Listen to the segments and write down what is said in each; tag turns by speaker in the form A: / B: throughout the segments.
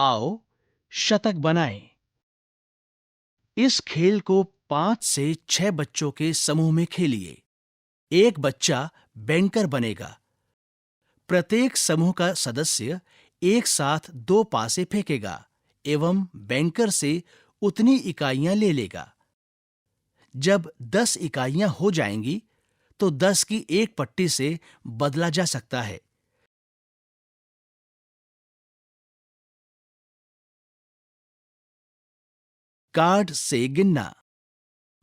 A: आओ शतक बनाएं। इस खेल को 5 से 6 बच्चों के समूह में खेलिए। एक बच्चा बैंकर बनेगा। प्रत्येक समूह का सदस्य एक साथ 2 पासे फेंकेगा एवं बैंकर से उतनी इकाइयां ले लेगा। जब 10 इकाइयां हो जाएंगी तो 10 की एक पट्टी से बदला जा सकता है। कार्ड से गिनना।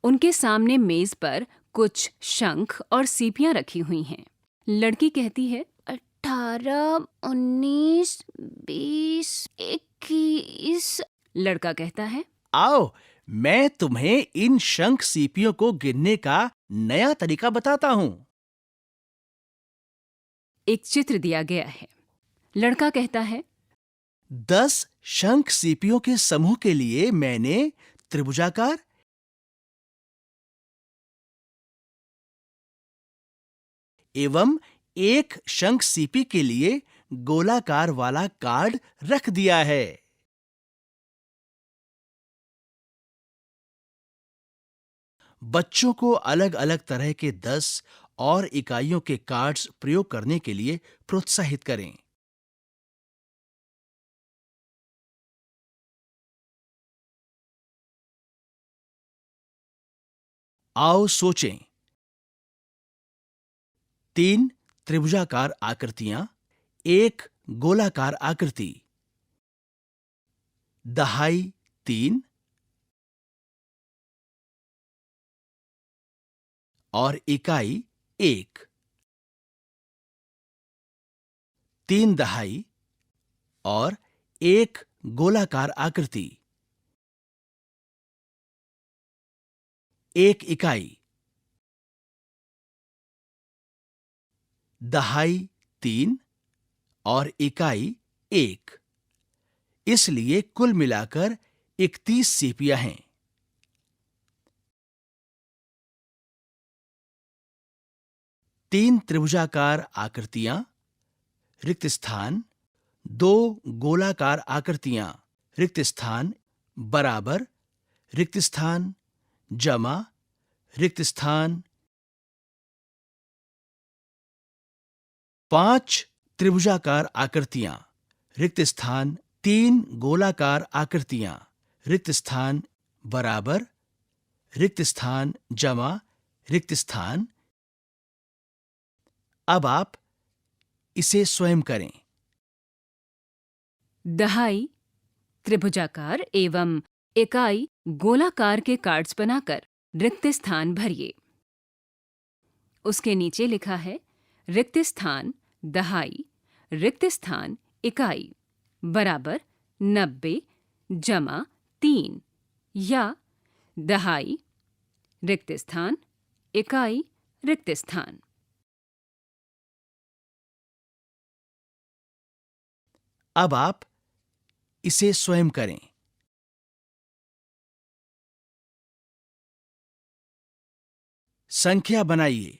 B: उनके सामने मेज पर कुछ शंख और सीपियां रखी हुई हैं। लड़की कहती है, 18, 19, 20, 21। लड़का कहता है,
A: आओ मैं तुम्हें इन शंख सीपियों को गिनने का नया तरीका बताता हूं।
B: एक चित्र दिया गया है। लड़का कहता है,
A: 10 शंख सीपियों के समूह के लिए मैंने त्रिभुजाकार एवं एक शंख सीपी के लिए गोलाकार वाला कार्ड रख दिया है। बच्चों को अलग-अलग तरह के 10 और इकाइयों के कार्ड्स प्रयोग करने के लिए प्रोत्साहित करें। आओ सोचें। 3 त्रिभुजाकार आकृतियां, एक गोलाकार आकृति। दहाई 3 और इकाई 1। 3 दहाई और एक गोलाकार आकृति। एक इकाई। दहाई 3 और इकाई 1। इसलिए कुल मिलाकर 31 सीपियां हैं। 3 त्रिभुजाकार आकृतियां, रिक्त स्थान। 2 गोलाकार आकृतियां, रिक्त स्थान बराबर, रिक्त स्थान जमा, रिक्त स्थान। 5 त्रिभुजाकार आकृतियां, रिक्त स्थान। 3 गोलाकार आकृतियां, रिक्त स्थान बराबर, रिक्त स्थान जमा, रिक्त स्थान। अब आप इसे स्वयं करें।
B: दहाई त्रिभुजाकार एवं इकाई गोलाकार के कार्ड्स बनाकर रिक्त स्थान भरिए। उसके नीचे लिखा है, रिक्त स्थान दहाई, रिक्त स्थान इकाई बराबर 90 जमा 3, या दहाई रिक्त स्थान इकाई रिक्त स्थान।
A: अब आप इसे स्वयं करें। संख्या बनाइए।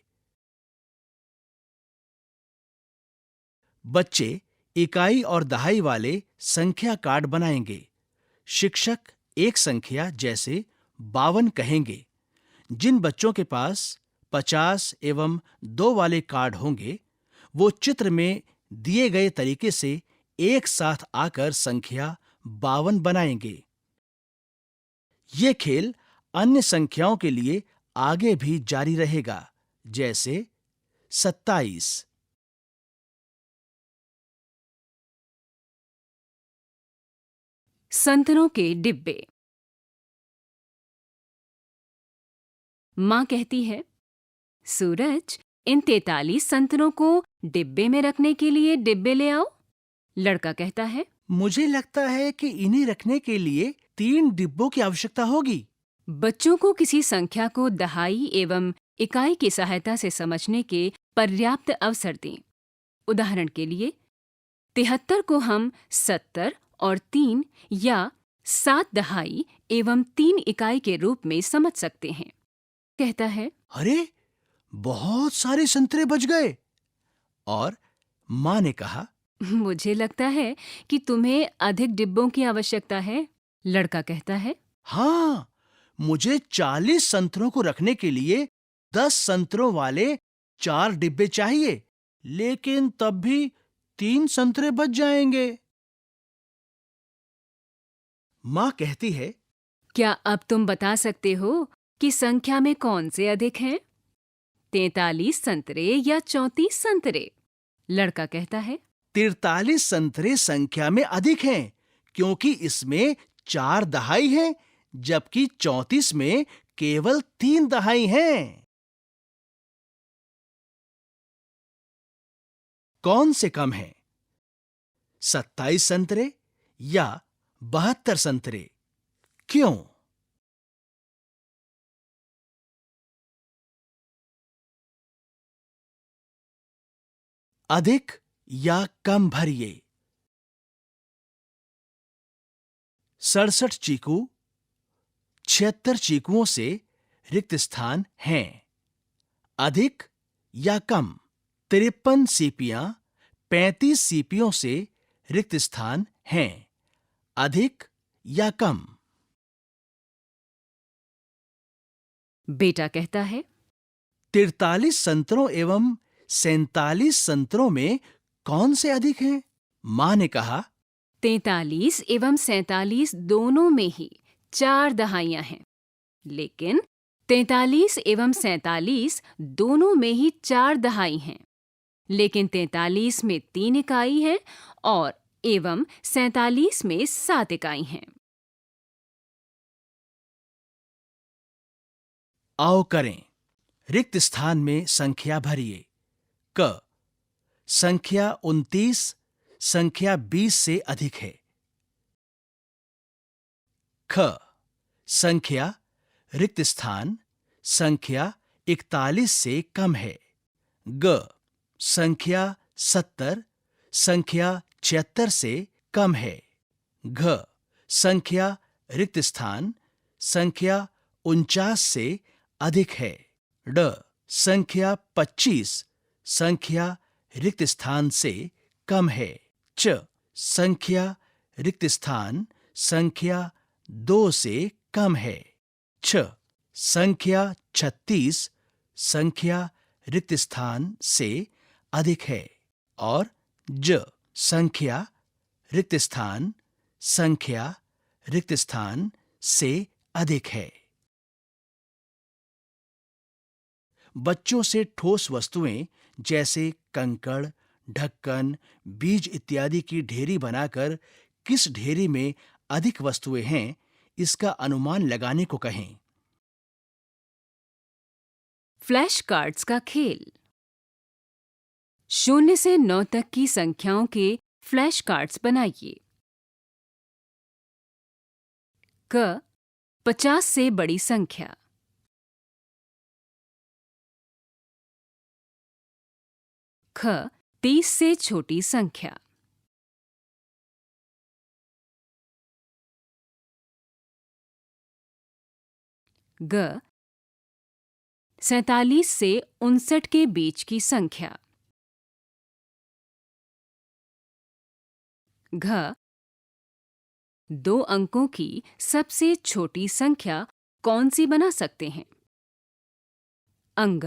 A: बच्चे इकाई और दहाई वाले संख्या कार्ड बनाएंगे। शिक्षक एक संख्या जैसे 52 कहेंगे। जिन बच्चों के पास 50 एवं 2 वाले कार्ड होंगे, वो चित्र में दिए गए तरीके से एक साथ आकर संख्या 52 बनाएंगे। ये खेल अन्य संख्याओं के लिए आगे भी जारी रहेगा, जैसे 27।
B: संतरों के डिब्बे। माँ कहती है, सूरज, इन 43 संतरों को डिब्बे में रखने के लिए डिब्बे ले आओ। लड़का कहता है,
A: मुझे लगता है कि इन्हें रखने के लिए 3 डिब्बों की आवश्यकता होगी।
B: बच्चों को किसी संख्या को दहाई एवं इकाई की सहायता से समझने के पर्याप्त अवसर दें। उदाहरण के लिए 73 को हम 70 और 3 या 7 दहाई एवं 3 इकाई के रूप में समझ सकते हैं। कहता है,
A: अरे, बहुत सारे संतरे बच गए। और माँ ने कहा,
B: मुझे लगता है कि तुम्हें अधिक डिब्बों की आवश्यकता है, लड़का कहता है।
A: हाँ, मुझे 40 संतरों को रखने के लिए 10 संतरों वाले 4 डिब्बे चाहिए, लेकिन तब भी 3 संतरे बच जाएंगे। माँ कहती है,
B: क्या अब तुम बता सकते हो कि संख्या में कौन से अधिक हैं? 43 संतरे या 34 संतरे? लड़का कहता है।
A: 43 संतरे संख्या में अधिक हैं, क्योंकि इसमें 4 दहाई हैं, जबकि 34 में केवल 3 दहाई हैं। कौन से कम हैं? 27 संतरे या 72 संतरे? क्यों? अधिक या कम भरिए? 67 चीकू 76 चीकुओं से रिक्त स्थान हैं। अधिक या कम? 53 सीपियां 35 सीपियों से रिक्त स्थान हैं। अधिक या कम?
B: बेटा कहता है।
A: 43 संतरों एवं 47 संतरों में कौन से अधिक हैं? मां ने कहा।
B: 43 एवं 47 दोनों में ही 4 दहाइयां हैं, लेकिन 43 एवं 47 दोनों में ही 4 दहाई हैं, लेकिन 43 में 3 इकाई है और एवं 47 में 7 इकाई हैं।
A: आओ करें। रिक्त स्थान में संख्या भरिए। क संख्या 29 संख्या 20 से अधिक है। ख संख्या रिक्त स्थान संख्या 41 से कम है। ग संख्या 70 संख्या 76 से कम है। घ संख्या रिक्त स्थान संख्या 49 से अधिक है। ड संख्या 25 संख्या रिक्त स्थान से कम है। च संख्या रिक्त स्थान संख्या 2 से कम है। छ संख्या 36 संख्या रिक्त स्थान से अधिक है। और ज संख्या रिक्त स्थान संख्या रिक्त स्थान से अधिक है। बच्चों से ठोस वस्तुएं जैसे कंकड़, ढक्कन, बीज इत्यादि की ढेरी बनाकर किस ढेरी में अधिक वस्तुएं हैं, इसका अनुमान लगाने को कहें।
B: फ्लैश कार्ड्स का खेल। 0 से 9 तक की संख्याओं के फ्लैश कार्ड्स बनाइए। क 50 से बड़ी संख्या। ख 30 से छोटी संख्या। ग 47 से 59 के बीच की संख्या। घ 2 अंकों की सबसे छोटी संख्या कौन सी बना सकते हैं? अंग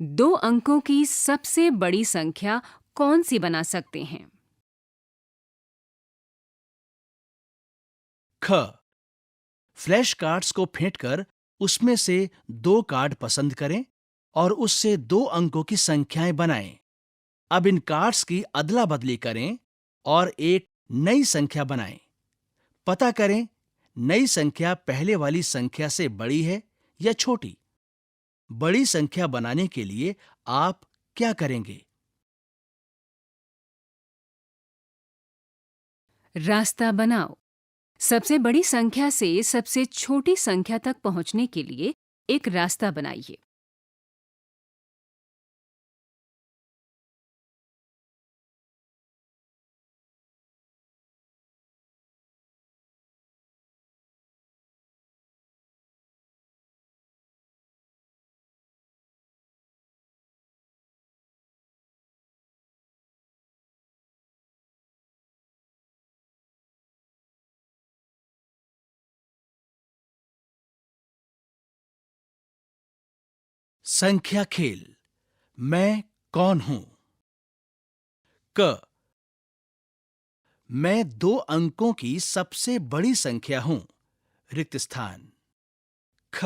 B: 2 अंकों की सबसे बड़ी संख्या कौन सी बना सकते हैं?
A: ख फ्लैश कार्ड्स को फेंटकर उसमें से 2 कार्ड पसंद करें और उससे 2 अंकों की संख्याएं बनाएं। अब इन कार्ड्स की अदला बदली करें और एक नई संख्या बनाएं। पता करें नई संख्या पहले वाली संख्या से बड़ी है या छोटी। बड़ी संख्या बनाने के लिए आप क्या करेंगे?
B: रास्ता बनाओ। सबसे बड़ी संख्या से सबसे छोटी संख्या तक पहुंचने के लिए एक रास्ता बनाइए।
A: संख्या खेल। मैं कौन हूं? क, मैं 2 अंकों की सबसे बड़ी संख्या हूं। रिक्त स्थान। ख,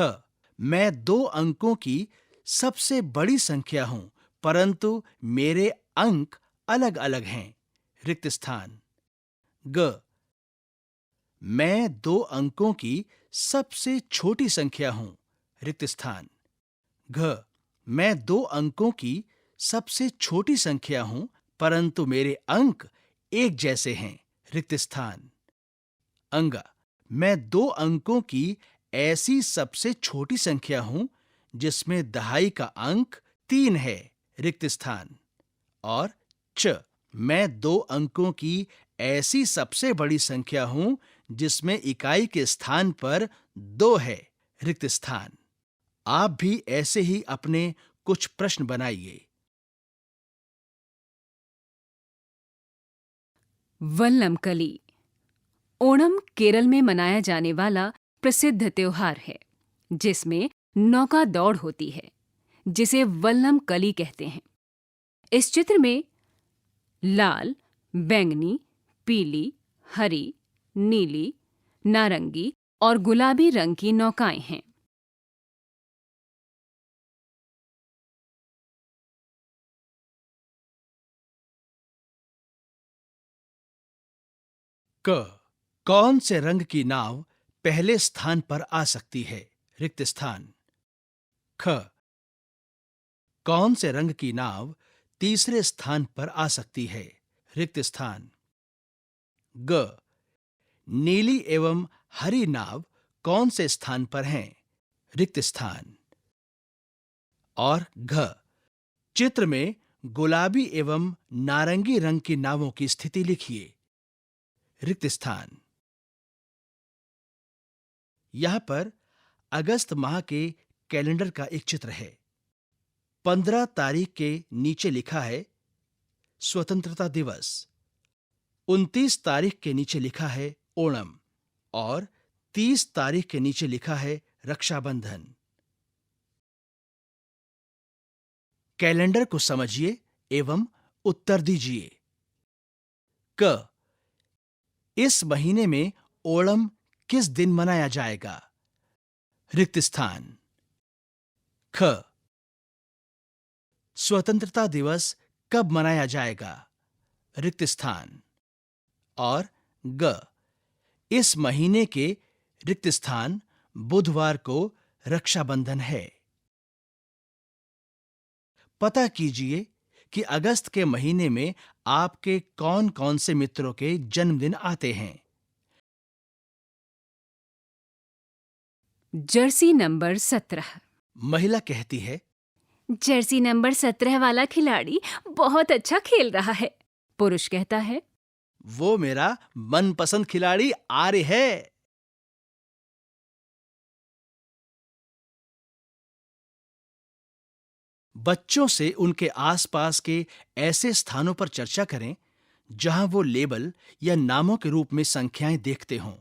A: मैं 2 अंकों की सबसे बड़ी संख्या हूं, परंतु मेरे अंक अलग-अलग हैं। रिक्त स्थान। ग, मैं 2 अंकों की सबसे छोटी संख्या हूं। रिक्त स्थान। घ, मैं 2 अंकों की सबसे छोटी संख्या हूं, परंतु मेरे अंक एक जैसे हैं। रिक्त स्थान। अंग, मैं 2 अंकों की ऐसी सबसे छोटी संख्या हूं जिसमें दहाई का अंक 3 है। रिक्त स्थान। और च, मैं 2 अंकों की ऐसी सबसे बड़ी संख्या हूं जिसमें इकाई के स्थान पर 2 है। रिक्त स्थान। आप भी ऐसे ही अपने कुछ प्रश्न बनाइए।
B: वल्लमकली। ओणम केरल में मनाया जाने वाला प्रसिद्ध त्योहार है, जिसमें नौका दौड़ होती है, जिसे वल्लमकली कहते हैं। इस चित्र में लाल, बैंगनी, पीली, हरी, नीली, नारंगी और गुलाबी रंग की नौकाएं हैं।
A: क, कौन से रंग की नाव पहले स्थान पर आ सकती है? रिक्त स्थान। ख, कौन से रंग की नाव तीसरे स्थान पर आ सकती है? रिक्त स्थान। ग, नीली एवं हरी नाव कौन से स्थान पर हैं? रिक्त स्थान। और घ, चित्र में गुलाबी एवं नारंगी रंग की नावों की स्थिति लिखिए। रिक्त स्थान। यहां पर अगस्त माह के कैलेंडर का एक चित्र है। 15 तारीख के नीचे लिखा है स्वतंत्रता दिवस। 29 तारीख के नीचे लिखा है ओणम और 30 तारीख के नीचे लिखा है रक्षाबंधन। कैलेंडर को समझिए एवं उत्तर दीजिए। क, इस महीने में ओणम किस दिन मनाया जाएगा? रिक्त स्थान। ख, स्वतंत्रता दिवस कब मनाया जाएगा? रिक्त स्थान। और ग, इस महीने के रिक्त स्थान बुधवार को रक्षाबंधन है। पता कीजिए कि अगस्त के महीने में आपके कौन-कौन से मित्रों के जन्मदिन आते हैं।
B: Jersey number 17।
A: महिला कहती है,
B: जर्सी नंबर 17 वाला खिलाड़ी बहुत अच्छा खेल रहा है। पुरुष कहता है,
A: वो मेरा मनपसंद खिलाड़ी आर्य है। बच्चों से उनके आसपास के ऐसे स्थानों पर चर्चा करें जहां वो लेबल या नामों के रूप में संख्याएं देखते हों।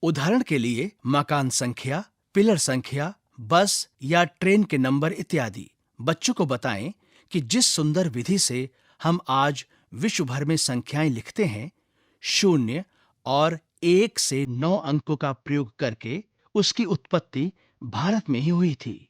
A: उदाहरण के लिए मकान संख्या, पिलर संख्या, बस या ट्रेन के नंबर इत्यादि। बच्चों को बताएं कि जिस सुंदर विधि से हम आज विश्व भर में संख्याएं लिखते हैं, 0 और 1 से 9 अंकों का प्रयोग करके उसकी उत्पत्ति भारत में ही हुई थी।